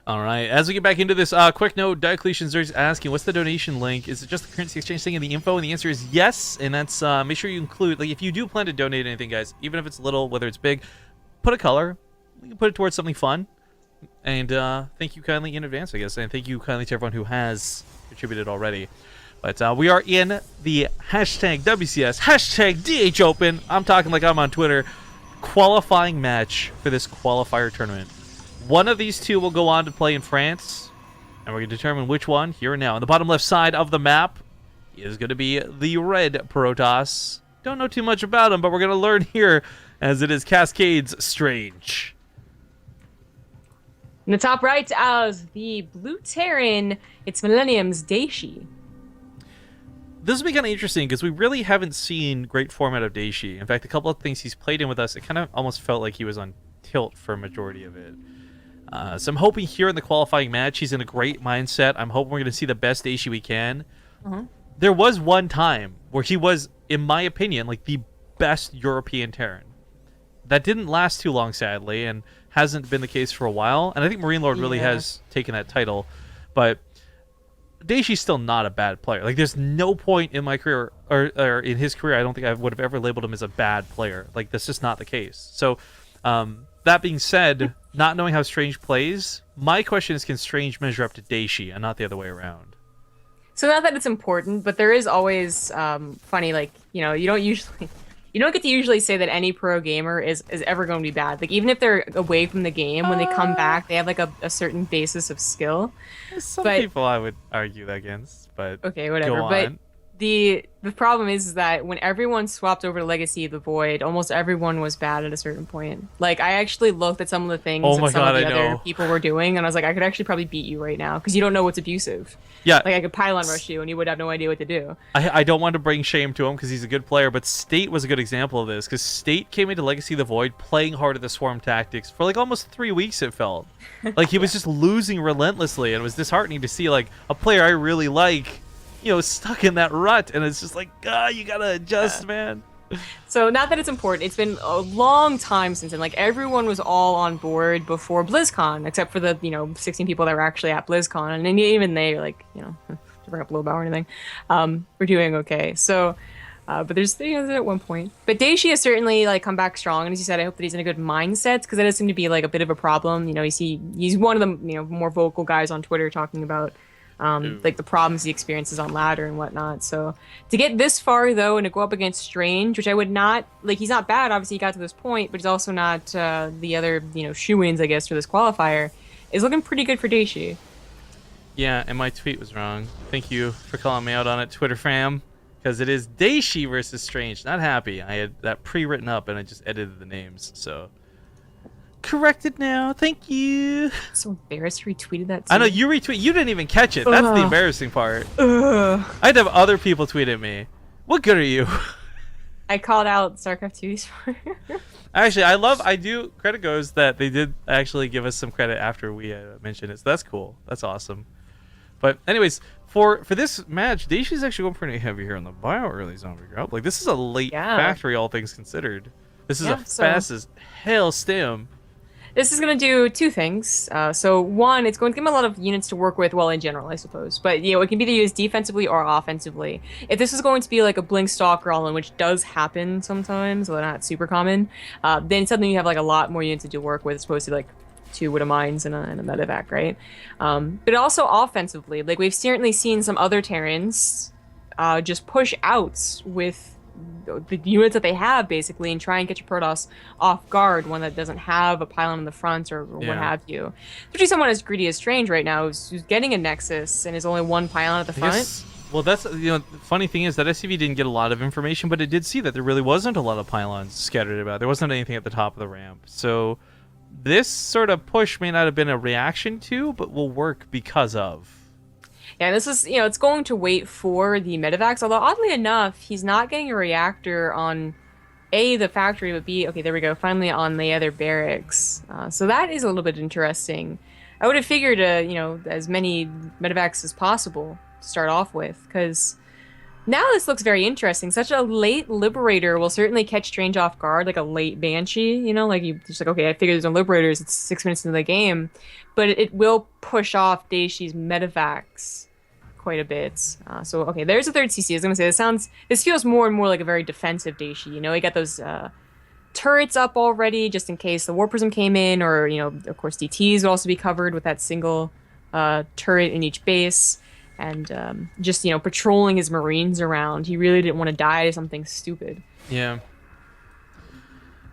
All right, as we get back into this, quick note, Diocletian's asking, what's the donation link? Is it just the currency exchange thing in the info? And the answer is yes, and that's, make sure you include, like, if you do plan to donate anything, guys, even if it's little, whether it's big, put a color. We can put it towards something fun. And thank you kindly in advance, I guess, and thank you kindly to everyone who has contributed already. But we are in the hashtag WCS, hashtag DH Open. I'm talking like I'm on Twitter. Qualifying match for this qualifier tournament. One of these two will go on to play in France, and we're going to determine which one here and now. On the bottom left side of the map is going to be the red Protoss. Don't know too much about him, but we're going to learn here as it is Cascades Strange. In the top right, as the blue Terran, it's Millennium's Dayshi. This will be kind of interesting because we really haven't seen great format of Dayshi. In fact, a couple of things he's played in with us, it kind of almost felt like he was on tilt for a majority of it. So I'm hoping here in the qualifying match, he's in a great mindset. I'm hoping we're going to see the best Dayshi we can. There was one time where he was, in my opinion, like the best European Terran. That didn't last too long, sadly, and hasn't been the case for a while. And I think Marine Lord really has taken that title. But Dayshi's still not a bad player. Like, there's no point in my career, or in his career, I don't think I would have ever labeled him as a bad player. Like, that's just not the case. So, that being said, not knowing how Strange plays, my question is, can Strange measure up to Dayshi and not the other way around? So not that it's important, but there is always funny, like, you know, you don't get to usually say that any pro gamer is ever going to be bad. Like, even if they're away from the game, when they come back, they have like a certain basis of skill. Some people I would argue that against, but okay, whatever. Go on. But the problem is that when everyone swapped over to Legacy of the Void, almost everyone was bad at a certain point. Like, I actually looked at some of the things that some of the other people were doing, and I was like, I could actually probably beat you right now because you don't know what's abusive. Yeah, like I could pylon rush you, and you would have no idea what to do. I don't want to bring shame to him because he's a good player, but State was a good example of this because State came into Legacy of the Void playing hard at the swarm tactics for like almost 3 weeks. It felt like he was just losing relentlessly, and it was disheartening to see like a player I really like, you know, stuck in that rut, and it's just like, you gotta adjust, man. So, not that it's important, it's been a long time since then. Like, everyone was all on board before BlizzCon, except for the, 16 people that were actually at BlizzCon, and then even they, like, to bring up Lowbow or anything, we're doing okay. So, but there's at one point. But Dayshi has certainly, like, come back strong, and as you said, I hope that he's in a good mindset, because that does seem to be, like, a bit of a problem. He's one of the, more vocal guys on Twitter talking about like the problems he experiences on ladder and whatnot. So to get this far though, and to go up against Strange, which I would not like, he's not bad. Obviously, he got to this point, but he's also not the other shoo-ins, I guess, for this qualifier. Is looking pretty good for Dayshi. Yeah, and my tweet was wrong. Thank you for calling me out on it, Twitter fam, because it is Dayshi versus Strange. Not happy. I had that pre-written up and I just edited the names, so. Corrected now. Thank you. So embarrassed, retweeted that too. I know, you retweet. You didn't even catch it. That's the embarrassing part. I had to have other people tweet at me. What good are you? I called out StarCraft 2's for Actually, I do. Credit goes that they did actually give us some credit after we mentioned it. So that's cool. That's awesome. But anyways, for this match, Daishi's actually going pretty heavy here on the bio early zombie group. Like, this is a late factory, all things considered. This is a fast as hell stem. This is going to do two things. So one, it's going to give him a lot of units to work with, well, in general, I suppose. But, it can be either used defensively or offensively. If this is going to be like a Blink Stalker all-in, which does happen sometimes, though not super common, then suddenly you have like a lot more units to work with as opposed to like 2 Widow Mines and a Medevac, right? But also offensively, like we've certainly seen some other Terrans just push out with the units that they have, basically, and try and get your Protoss off guard, one that doesn't have a pylon in the front or what have you. Especially someone as greedy as Strange right now, who's getting a Nexus and is only 1 pylon at the front. Well, that's, the funny thing is that SCV didn't get a lot of information, but it did see that there really wasn't a lot of pylons scattered about. There wasn't anything at the top of the ramp. So this sort of push may not have been a reaction to, but will work because of. Yeah, this is, it's going to wait for the medevacs, although oddly enough, he's not getting a reactor on A, the factory, but B, okay, there we go, finally on the other barracks. So that is a little bit interesting. I would have figured, as many medevacs as possible to start off with, because Now this looks very interesting. Such a late Liberator will certainly catch Strange off guard, like a late Banshee, you know? Like, you just like, okay, I figured there's no Liberators, it's 6 minutes into the game. But it will push off Daishi's Medivacs quite a bit. So, okay, there's a third CC. I was gonna say, this feels more and more like a very defensive Dayshi, you know? You got those, turrets up already, just in case the War Prism came in, or, you know, of course, DTs would also be covered with that single turret in each base. And just, you know, patrolling his Marines around. He really didn't want to die to something stupid. Yeah.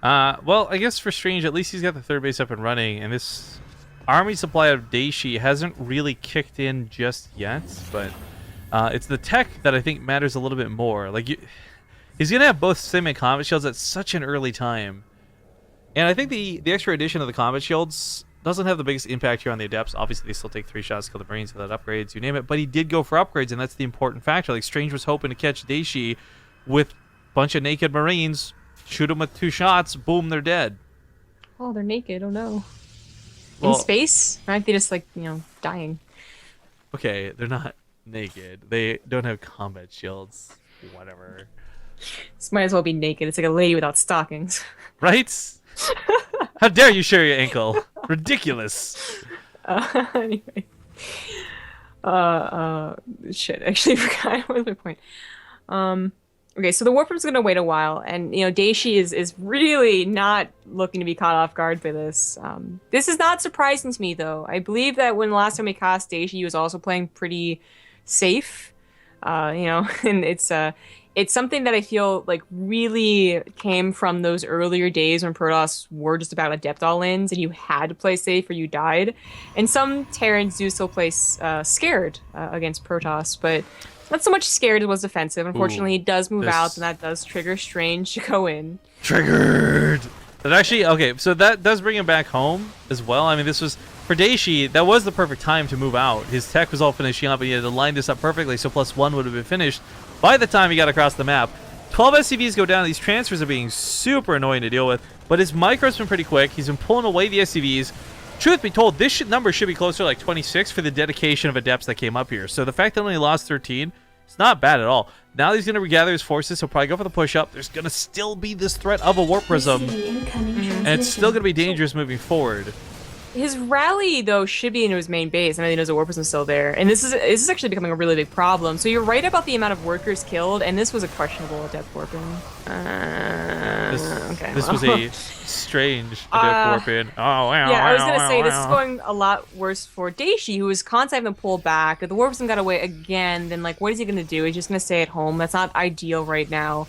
Well, I guess for Strange, at least he's got the third base up and running, and this army supply of Dayshi hasn't really kicked in just yet, but it's the tech that I think matters a little bit more. Like, he's going to have both Sim and Combat Shields at such an early time. And I think the extra addition of the Combat Shields doesn't have the biggest impact here on the Adepts. Obviously, they still take 3 shots to kill the Marines without upgrades, you name it. But he did go for upgrades, and that's the important factor. Like, Strange was hoping to catch Dayshi with a bunch of naked Marines, shoot them with 2 shots, boom, they're dead. Oh, they're naked. Oh, no. Well, in space? Aren't they just, like, you know, dying? Okay, they're not naked. They don't have combat shields. Whatever. This might as well be naked. It's like a lady without stockings. Right? How dare you share your ankle? Ridiculous. Anyway. Shit, I actually forgot what was my point. Okay, so the Warp's gonna wait a while, and, you know, Dayshi is really not looking to be caught off guard by this. This is not surprising to me, though. I believe that when last time we cast Dayshi, he was also playing pretty safe. You know, and it's something that I feel like really came from those earlier days when Protoss were just about Adept all-ins and you had to play safe or you died. And some Terrans do still play scared against Protoss, but not so much scared as was defensive. Unfortunately, he does move out, and that does trigger Strange to go in. Triggered! That actually, okay, so that does bring him back home as well. I mean, this was, for Dayshi, that was the perfect time to move out. His tech was all finishing up, and he had to line this up perfectly, so +1 would have been finished by the time he got across the map. 12 SCVs go down. These transfers are being super annoying to deal with, but his micro's been pretty quick. He's been pulling away the SCVs. Truth be told, this number should be closer to like 26 for the dedication of Adepts that came up here. So the fact that only lost 13, it's not bad at all. Now he's going to regather his forces. He'll probably go for the push-up. There's going to still be this threat of a Warp Prism, and it's still going to be dangerous moving forward. His rally, though, should be into his main base. I know he knows the Warp Prism's still there. And this is actually becoming a really big problem. So you're right about the amount of workers killed, and this was a questionable Adept Warping. This was a strange Adept Warping. Yeah, I was going to say, this is going a lot worse for Dayshi, who was constantly having to pull back. If the Warp Prism got away again, then, like, what is he going to do? He's just going to stay at home. That's not ideal right now.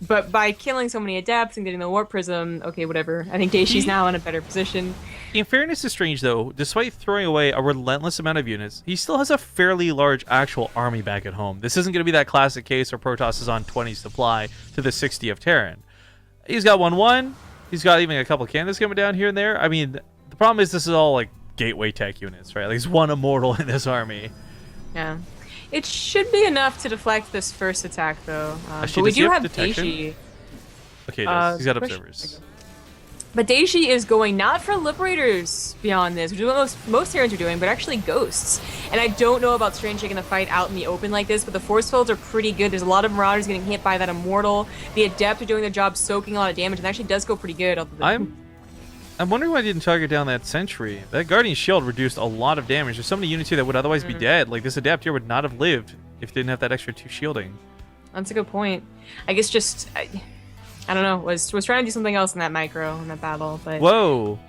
But by killing so many Adepts and getting the Warp Prism, okay, whatever. I think Dayshi's now in a better position. In fairness to Strange, though, despite throwing away a relentless amount of units, he still has a fairly large actual army back at home. This isn't going to be that classic case where Protoss is on 20 supply to the 60 of Terran. He's got 1-1. He's got even a couple of cannons coming down here and there. I mean, the problem is this is all, like, gateway tech units, right? Like, there's one immortal in this army. Yeah. It should be enough to deflect this first attack, though. But we do have Dayshi. Okay, he does. He's got observers. But Dayshi is going not for Liberators beyond this, which is what most Terrans are doing, but actually Ghosts. And I don't know about Strange taking the fight out in the open like this, but the force fields are pretty good. There's a lot of Marauders getting hit by that Immortal. The Adept are doing their job soaking a lot of damage, and actually does go pretty good. I'm wondering why I didn't target down that Sentry. That Guardian Shield reduced a lot of damage. There's so many units here that would otherwise be dead. Like, this Adept here would not have lived if it didn't have that extra 2 shielding. That's a good point. I guess just... I don't know, was trying to do something else in that micro, in that battle, but... Whoa!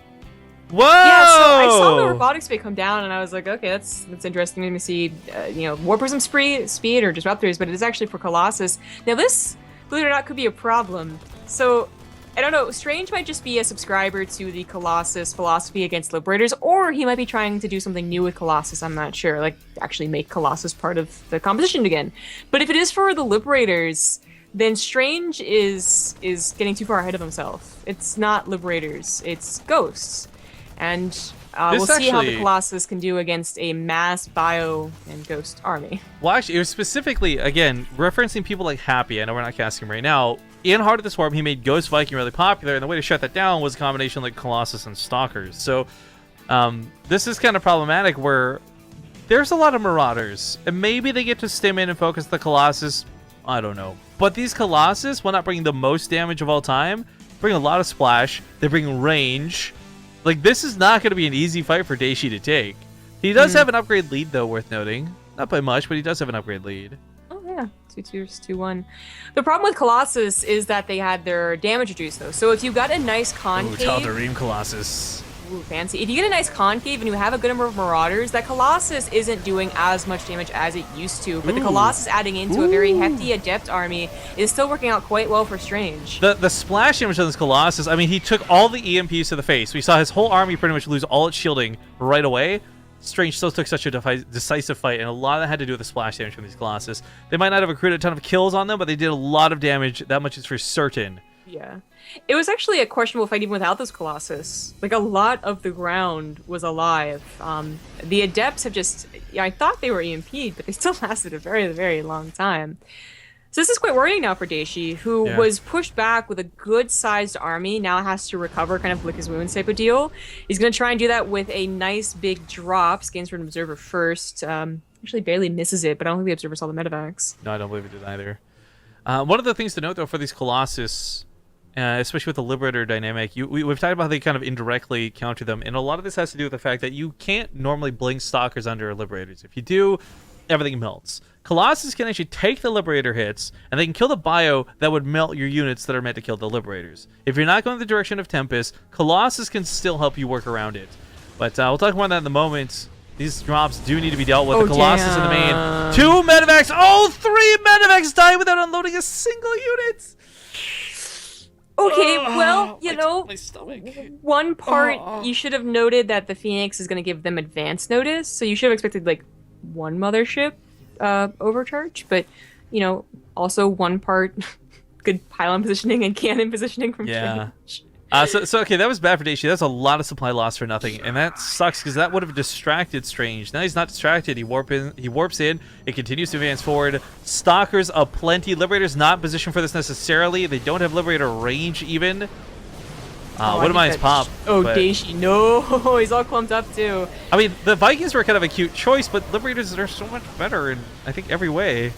Whoa! Yeah, so I saw the robotic speed come down, and I was like, okay, that's interesting to see, you know, War Prism speed or disruptors, but it is actually for Colossus. Now this, believe it or not, could be a problem. So, I don't know, Strange might just be a subscriber to the Colossus philosophy against Liberators, or he might be trying to do something new with Colossus, I'm not sure, like, actually make Colossus part of the composition again. But if it is for the Liberators... then Strange is getting too far ahead of himself. It's not Liberators, it's Ghosts. And we'll see how the Colossus can do against a mass Bio and Ghost army. Well, actually, it was specifically, again, referencing people like Happy. I know we're not casting him right now. In Heart of the Swarm, he made Ghost Viking really popular, and the way to shut that down was a combination like Colossus and Stalkers. So this is kind of problematic where there's a lot of Marauders, and maybe they get to stim in and focus the Colossus I don't know. But these Colossus, while not bringing the most damage of all time, bring a lot of splash. They bring range. Like, this is not going to be an easy fight for Dayshi to take. He does have an upgrade lead, though, worth noting. Not by much, but he does have an upgrade lead. Oh, yeah. 2-2, 2-1. The problem with Colossus is that they had their damage reduced, though. So if you got a nice concave... Ooh, Tal'Darim Colossus. Ooh, fancy. If you get a nice concave and you have a good number of Marauders, that Colossus isn't doing as much damage as it used to. But the Colossus adding into a very hefty Adept army is still working out quite well for Strange. The splash damage on this Colossus, I mean, he took all the EMPs to the face. We saw his whole army pretty much lose all its shielding right away. Strange still took such a decisive fight, and a lot of that had to do with the splash damage from these Colossus. They might not have accrued a ton of kills on them, but they did a lot of damage. That much is for certain. Yeah. It was actually a questionable fight even without those Colossus. Like, a lot of the ground was alive. The Adepts have just... Yeah, I thought they were EMP'd, but they still lasted a very, very long time. So this is quite worrying now for Dayshi, who was pushed back with a good-sized army, now has to recover, kind of lick his wounds type of deal. He's going to try and do that with a nice big drop. Scans for an Observer first. Actually barely misses it, but I don't think the Observer saw the medevacs. No, I don't believe it did either. One of the things to note, though, for these Colossus... especially with the Liberator dynamic, we've talked about how they kind of indirectly counter them, and a lot of this has to do with the fact that you can't normally blink Stalkers under Liberators. If you do, everything melts. Colossus can actually take the Liberator hits, and they can kill the bio that would melt your units that are meant to kill the Liberators. If you're not going the direction of Tempest, Colossus can still help you work around it. But we'll talk more on that in the moment. These drops do need to be dealt with. The Colossus in the main. 2 medevacs! Oh, 3 medevacs die without unloading a single unit! Okay, well, you know, my stomach. One part you should have noted that the Phoenix is going to give them advance notice, so you should have expected like 1 mothership overcharge, but you know, also 1 part good pylon positioning and cannon positioning from Strange. So okay, that was bad for Dayshi. That's a lot of supply loss for nothing, and that sucks because that would have distracted Strange. Now he's not distracted. He warps in. It continues to advance forward. Stalkers aplenty. Liberators not positioned for this necessarily. They don't have Liberator range even. What am I pop? Oh, Dayshi, no, he's all clumped up too. I mean, the Vikings were kind of a cute choice, but Liberators are so much better in I think every way.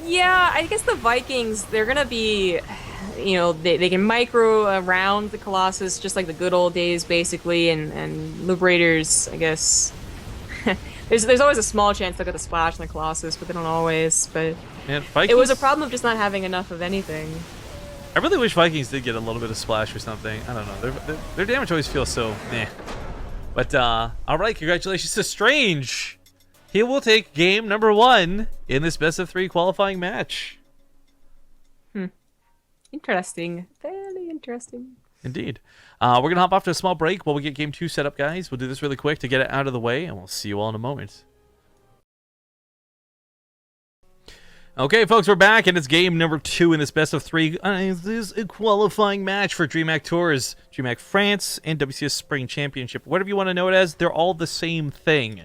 Yeah, I guess the Vikings, they're gonna be, you know, they can micro around the Colossus just like the good old days, basically, and Liberators, I guess, there's always a small chance they'll get the splash on the Colossus, but they don't always. But it was a problem of just not having enough of anything. I really wish Vikings did get a little bit of splash or something. I don't know. Their damage always feels so meh. But all right, congratulations to Strange. He will take game number 1 in this best of 3 qualifying match. Interesting. Very interesting. Indeed. We're going to hop off to a small break while we get game 2 set up, guys. We'll do this really quick to get it out of the way, and we'll see you all in a moment. Okay, folks, we're back, and it's game number 2 in this best of 3. This is a qualifying match for DreamHack Tours, DreamHack France, and WCS Spring Championship. Whatever you want to know it as, they're all the same thing.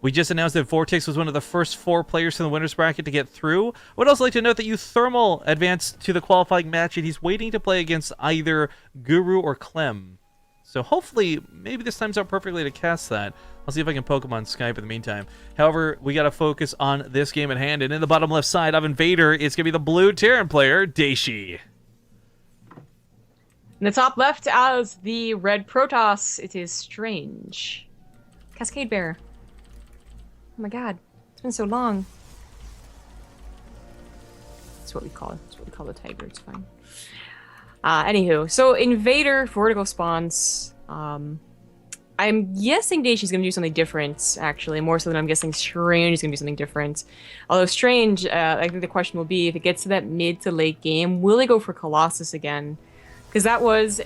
We just announced that Vortex was one of the first 4 players from the winner's bracket to get through. I would also like to note that Euthermal advanced to the qualifying match, and he's waiting to play against either Guru or Clem. So hopefully, maybe this times out perfectly to cast that. I'll see if I can poke him on Skype in the meantime. However, we got to focus on this game at hand, and in the bottom left side of Invader, it's going to be the blue Terran player, Dayshi. In the top left, as the red Protoss, it is Strange. Cascade Bear. Oh my god, it's been so long. That's what we call it. That's what we call the tiger. It's fine. Anywho, so Invader vertical spawns. I'm guessing Dayshi's gonna do something different, actually, more so than I'm guessing Strange is gonna do something different. Although Strange, I think the question will be, if it gets to that mid to late game, will they go for Colossus again? Because that was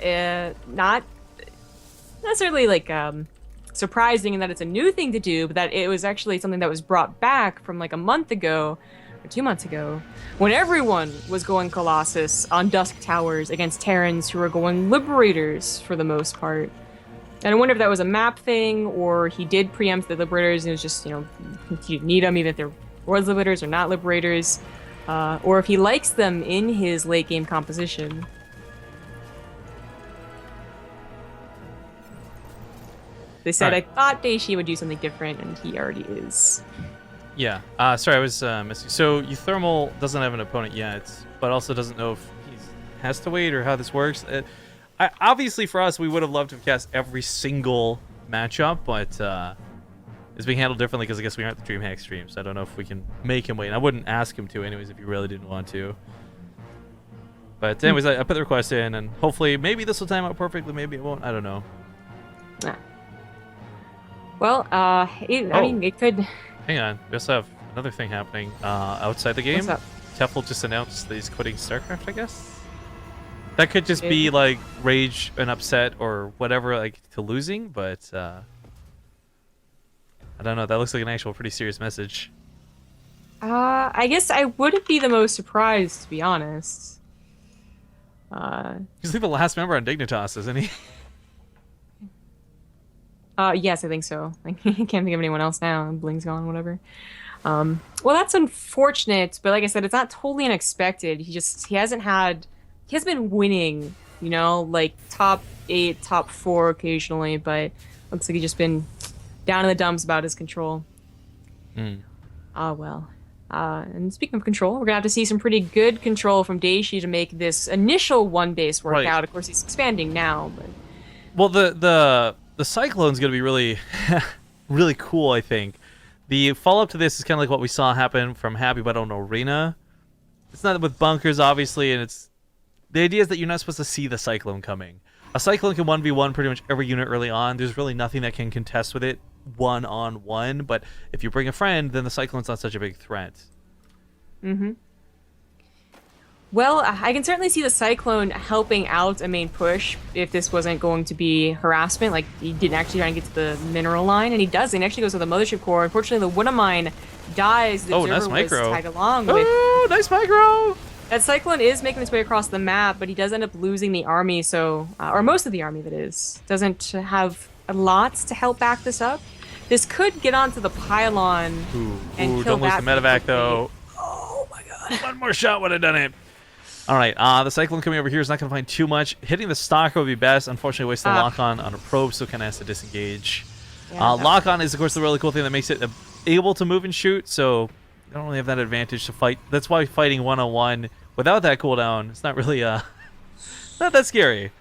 not necessarily like surprising in that it's a new thing to do, but that it was actually something that was brought back from like a month ago or 2 months ago when everyone was going Colossus on Dusk Towers against Terrans who were going Liberators for the most part. And I wonder if that was a map thing or he did preempt the Liberators and it was just, you know, he didn't need them even if there was Liberators or not Liberators, or if he likes them in his late game composition. They said, I thought Dayshi would do something different, and he already is. Yeah. Sorry, I was missing. So Euthermal doesn't have an opponent yet, but also doesn't know if he has to wait or how this works. Obviously, for us, we would have loved to have cast every single matchup, but it's being handled differently because I guess we aren't the DreamHack stream, so I don't know if we can make him wait. And I wouldn't ask him to anyways if you really didn't want to. But anyways, I put the request in, and hopefully maybe this will time out perfectly, maybe it won't. I don't know. Well, I mean, it could... Hang on. We also have another thing happening outside the game. What's up? Tefl just announced that he's quitting StarCraft, I guess? That could just be, like, rage and upset or whatever, like, to losing, but... I don't know. That looks like an actual pretty serious message. I guess I wouldn't be the most surprised, to be honest. He's like the last member on Dignitas, isn't he? Yes, I think so. I can't think of anyone else now. Bling's gone, whatever. Well, that's unfortunate, but like I said, it's not totally unexpected. He hasn't been winning, you know, like top 8, top 4 occasionally, but looks like he's just been down in the dumps about his control. Well. And speaking of control, we're gonna have to see some pretty good control from Dayshi to make this initial one base work out. Of course, he's expanding now, but well, the Cyclone's gonna be really, really cool. I think the follow up to this is kind of like what we saw happen from Happy But on Arena. It's not with bunkers, obviously, and the idea is that you're not supposed to see the Cyclone coming. A Cyclone can 1v1 pretty much every unit early on. There's really nothing that can contest with it one-on-one, but if you bring a friend, then the Cyclone's not such a big threat. Well, I can certainly see the Cyclone helping out a main push if this wasn't going to be harassment. Like, he didn't actually try and get to the mineral line, and he doesn't. He actually goes to the Mothership Core. Unfortunately, the Woodamine dies. The observer nice micro. was tagged along with. Oh, nice micro! That Cyclone is making its way across the map, but he does end up losing the army, so... or most of the army, that is. Doesn't have a lot to help back this up. This could get onto the pylon and kill don't lose that the medevac, though. Oh, my God. One more shot would have done it. All right, the Cyclone coming over here is not going to find too much. Hitting the Stalker would be best. Unfortunately, wastes the lock-on on a probe, so kind of has to disengage. Yeah, lock-on is, of course, the really cool thing that makes it able to move and shoot, so you don't really have that advantage to fight. That's why fighting one-on-one without that cooldown, it's not really not that scary.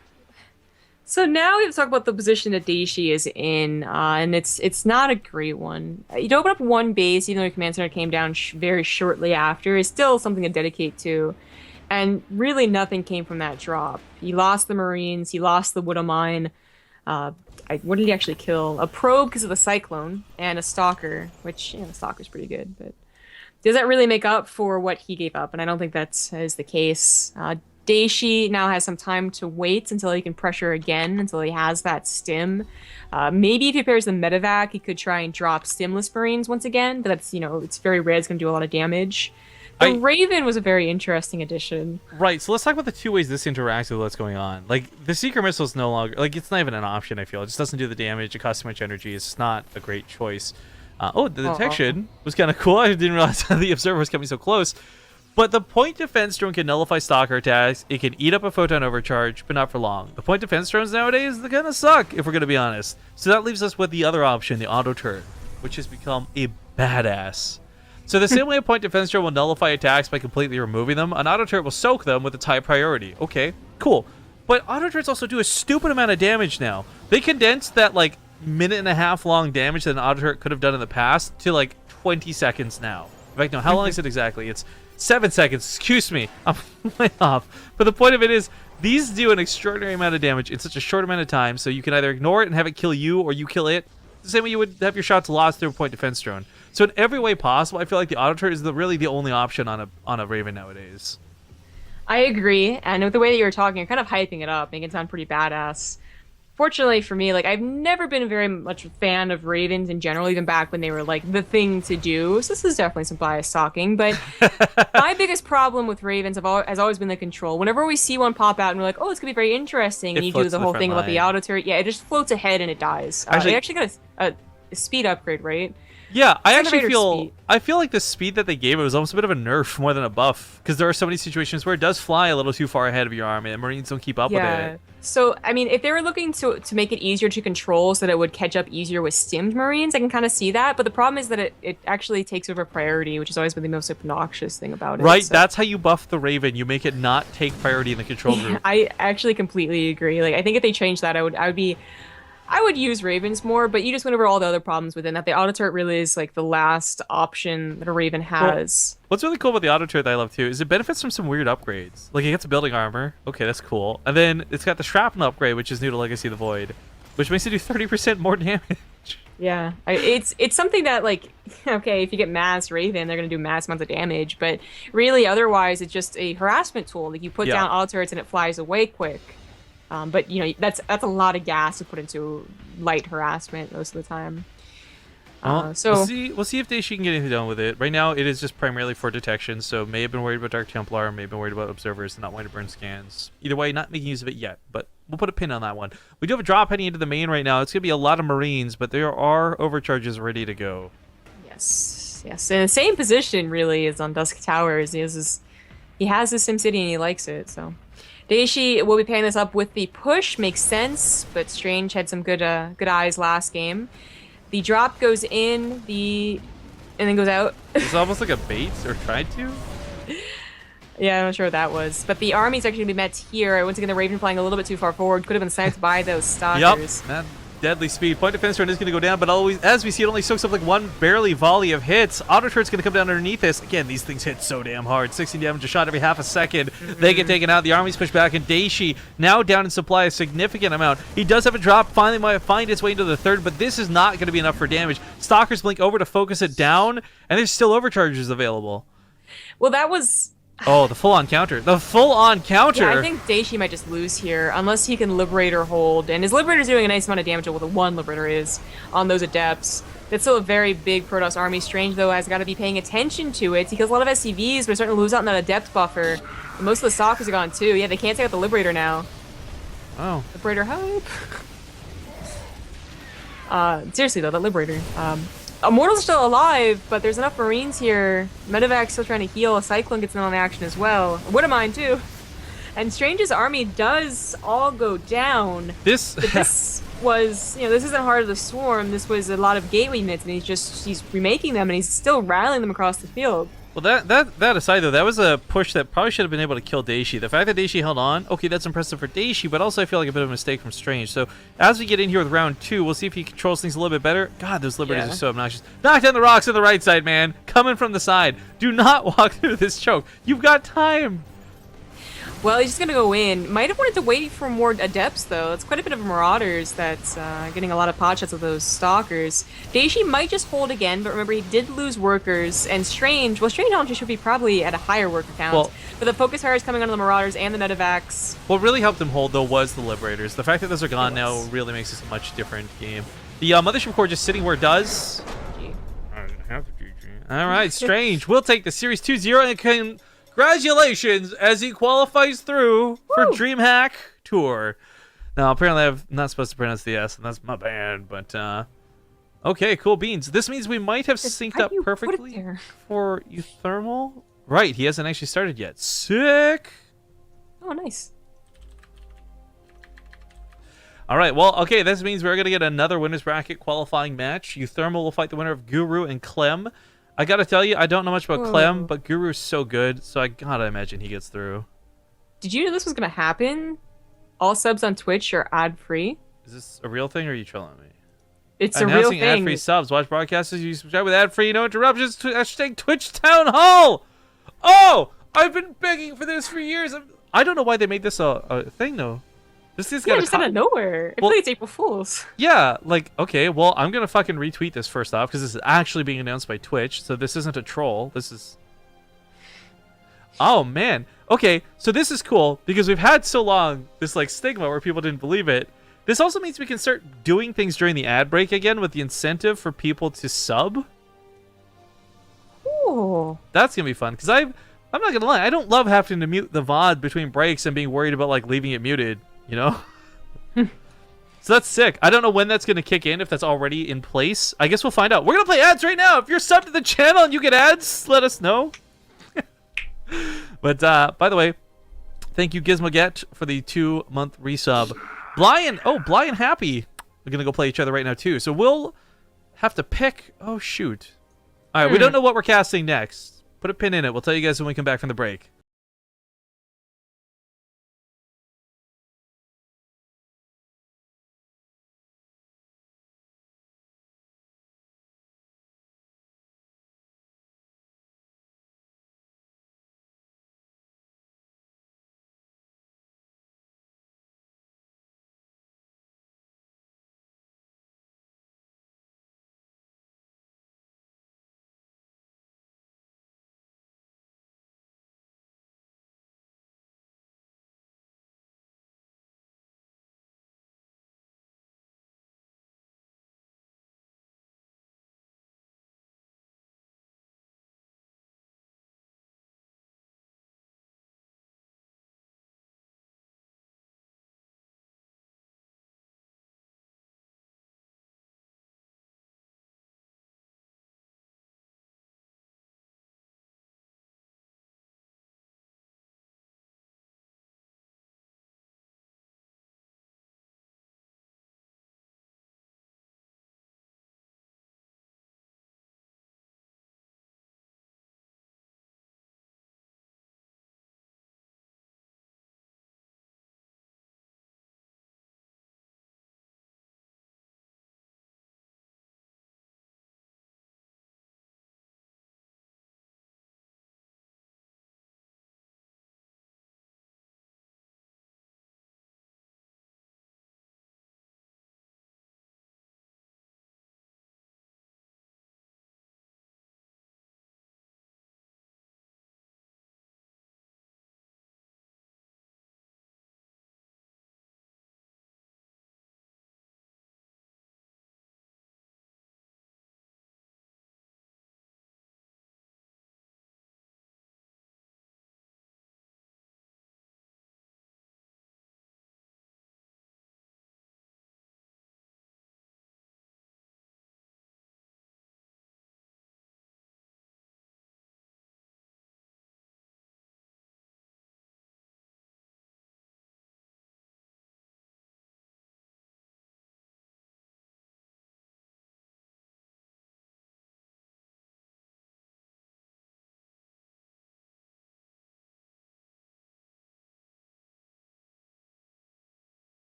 So now we have to talk about the position that Dayshi is in, and it's not a great one. You'd open up one base, even though your command center came down very shortly after, is still something to dedicate to. And really nothing came from that drop. He lost the Marines, he lost the Woodamine. What did he actually kill? A probe because of the Cyclone, and a Stalker, which, the Stalker's pretty good, but doesn't really make up for what he gave up, and I don't think that is the case. Dayshi now has some time to wait until he can pressure again, until he has that stim. Maybe if he pairs the medevac, he could try and drop stimless Marines once again, but that's, it's very rare, it's going to do a lot of damage. The Raven was a very interesting addition. Right, so let's talk about the two ways this interacts with what's going on. Like, the Seeker Missile is no longer... Like, it's not even an option, I feel. It just doesn't do the damage. It costs too much energy. It's not a great choice. The detection was kind of cool. I didn't realize the Observer was coming so close. But the point defense drone can nullify Stalker attacks. It can eat up a photon overcharge, but not for long. The point defense drones nowadays, they're gonna suck, if we're gonna be honest. So that leaves us with the other option, the auto turret, which has become a badass. So the same way a point defense drone will nullify attacks by completely removing them, an auto turret will soak them with its high priority. Okay, cool. But auto turrets also do a stupid amount of damage now. They condensed that, like, minute-and-a-half long damage that an auto turret could have done in the past to, like, 20 seconds now. In fact, no, how long is it exactly? It's 7 seconds. Excuse me. I'm way off. But the point of it is, these do an extraordinary amount of damage in such a short amount of time, so you can either ignore it and have it kill you, or you kill it. The same way you would have your shots lost through a point defense drone. So in every way possible, I feel like the auto turret is really the only option on a Raven nowadays. I agree, and with the way that you were talking, you're kind of hyping it up, making it sound pretty badass. Fortunately for me, like, I've never been very much a fan of Ravens in general, even back when they were, like, the thing to do. So this is definitely some bias talking, but my biggest problem with Ravens has always been the control. Whenever we see one pop out and we're like, oh, it's going to be very interesting, and you do the whole thing about the auto turret, yeah, it just floats ahead and it dies. It actually got speed upgrade, right? Yeah, Elevator speed. I feel like the speed that they gave it was almost a bit of a nerf more than a buff, because there are so many situations where it does fly a little too far ahead of your army and Marines don't keep up with it. So, I mean, if they were looking to make it easier to control so that it would catch up easier with stimmed Marines, I can kind of see that. But the problem is that it actually takes over priority, which has always been the most obnoxious thing about it. Right, so. that's how you buff the Raven. You make it not take priority in the control group. I actually completely agree. Like, I think if they changed that, I would use Ravens more, but you just went over all the other problems within that. The auto turret really is like the last option that a Raven has. What's really cool about the auto turret that I love too is it benefits from some weird upgrades. Like it gets building armor. Okay, that's cool. And then it's got the shrapnel upgrade, which is new to Legacy of the Void, which makes it do 30% more damage. Yeah, it's something that, like, okay, if you get mass Raven, they're gonna do mass amounts of damage, but really otherwise it's just a harassment tool. Like you put down auto turrets and it flies away quick. But you know that's a lot of gas to put into light harassment most of the time. So we'll see if Dayshi can get anything done with it. Right now, it is just primarily for detection. So may have been worried about Dark Templar, may have been worried about observers, and not wanting to burn scans. Either way, not making use of it yet. But we'll put a pin on that one. We do have a drop heading into the main right now. It's gonna be a lot of Marines, but there are overcharges ready to go. Yes, in the same position really as on Dusk Towers. He has his SimCity and he likes it. So. Dayshi will be pairing this up with the push, makes sense, but Strange had some good eyes last game. The drop goes in, and then goes out. It's almost like a bait, or tried to. Yeah, I'm not sure what that was. But the army's actually going to be met here. Once again, the Raven flying a little bit too far forward. Could have been sniped by those stalkers. Yep, man. Deadly speed. Point defense turn is going to go down, but always, as we see, it only soaks up like one barely volley of hits. Auto turret's going to come down underneath this. Again, these things hit so damn hard. 16 damage a shot every half a second. They get taken out. The army's pushed back, and Dayshi now down in supply a significant amount. He does have a drop. Finally might find its way into the third, but this is not going to be enough for damage. Stalkers blink over to focus it down, and there's still overcharges available. Well, that was... Oh, the full-on counter. The full-on counter! Yeah, I think Dayshi might just lose here, unless he can Liberator hold. And his Liberator's doing a nice amount of damage, with the one Liberator is on those Adepts. That's still a very big Protoss army. Strange, though, has got to be paying attention to it. He kills a lot of SCVs, but starting to lose out on that Adept buffer. And most of the Stalkers are gone, too. Yeah, they can't take out the Liberator now. Oh. Liberator help! Seriously, though, that Liberator. Immortals are still alive, but there's enough Marines here. Medevac's still trying to heal. A Cyclone gets in on the action as well. Wouldn't mind, too. And Strange's army does all go down. This was, you know, this isn't Heart of the Swarm. This was a lot of gateway units, and he's remaking them, and he's still rallying them across the field. Well, that aside, though, that was a push that probably should have been able to kill Dayshi. The fact that Dayshi held on, okay, that's impressive for Dayshi, but also I feel like a bit of a mistake from Strange. So as we get in here with round 2, we'll see if he controls things a little bit better. God, those Liberators are so obnoxious. Knock down the rocks on the right side, man. Coming from the side. Do not walk through this choke. You've got time. Well, he's just going to go in. Might have wanted to wait for more Adepts, though. It's quite a bit of Marauders that's getting a lot of pot shots of those Stalkers. Dayshi might just hold again, but remember, he did lose workers. And Strange, well, Strange honestly should be probably at a higher worker count. Well, but the focus fire is coming on the Marauders and the Medevacs. What really helped him hold, though, was the Liberators. The fact that those are gone now really makes this a much different game. The Mothership Core just sitting where it does. All right, Strange. We'll take the Series 2-0 and can... Congratulations as he qualifies through for DreamHack Tour. Now, apparently I'm not supposed to pronounce the S, and that's my bad, but, okay, cool beans. This means we might have synced up perfectly for Euthermal. Right, he hasn't actually started yet. Sick! Oh, nice. All right, well, okay, this means we're going to get another winner's bracket qualifying match. Euthermal will fight the winner of Guru and Clem. I gotta tell you, I don't know much about Clem, but Guru's so good, so I gotta imagine he gets through. Did you know this was gonna happen? All subs on Twitch are ad-free. Is this a real thing, or are you trolling me? It's a real thing. Ad-free subs. Watch broadcasts. You subscribe with ad-free, no interruptions. Hashtag Twitch Town Hall. Oh, I've been begging for this for years. I don't know why they made this a thing, though. This is just out of nowhere. I feel like it's April Fool's. Yeah, like, okay, well, I'm going to fucking retweet this first off, because this is actually being announced by Twitch, so this isn't a troll. This is... Oh, man. Okay, so this is cool, because we've had so long this, like, stigma where people didn't believe it. This also means we can start doing things during the ad break again with the incentive for people to sub. Ooh. That's going to be fun, because I'm not going to lie, I don't love having to mute the VOD between breaks and being worried about, like, leaving it muted. You know? So that's sick. I don't know when that's going to kick in, if that's already in place. I guess we'll find out. We're going to play ads right now. If you're subbed to the channel and you get ads, let us know. But by the way, thank you Gizmoget for the 2-month resub. Bly and Happy are going to go play each other right now too. So we'll have to pick. Oh, shoot. All right, we don't know what we're casting next. Put a pin in it. We'll tell you guys when we come back from the break.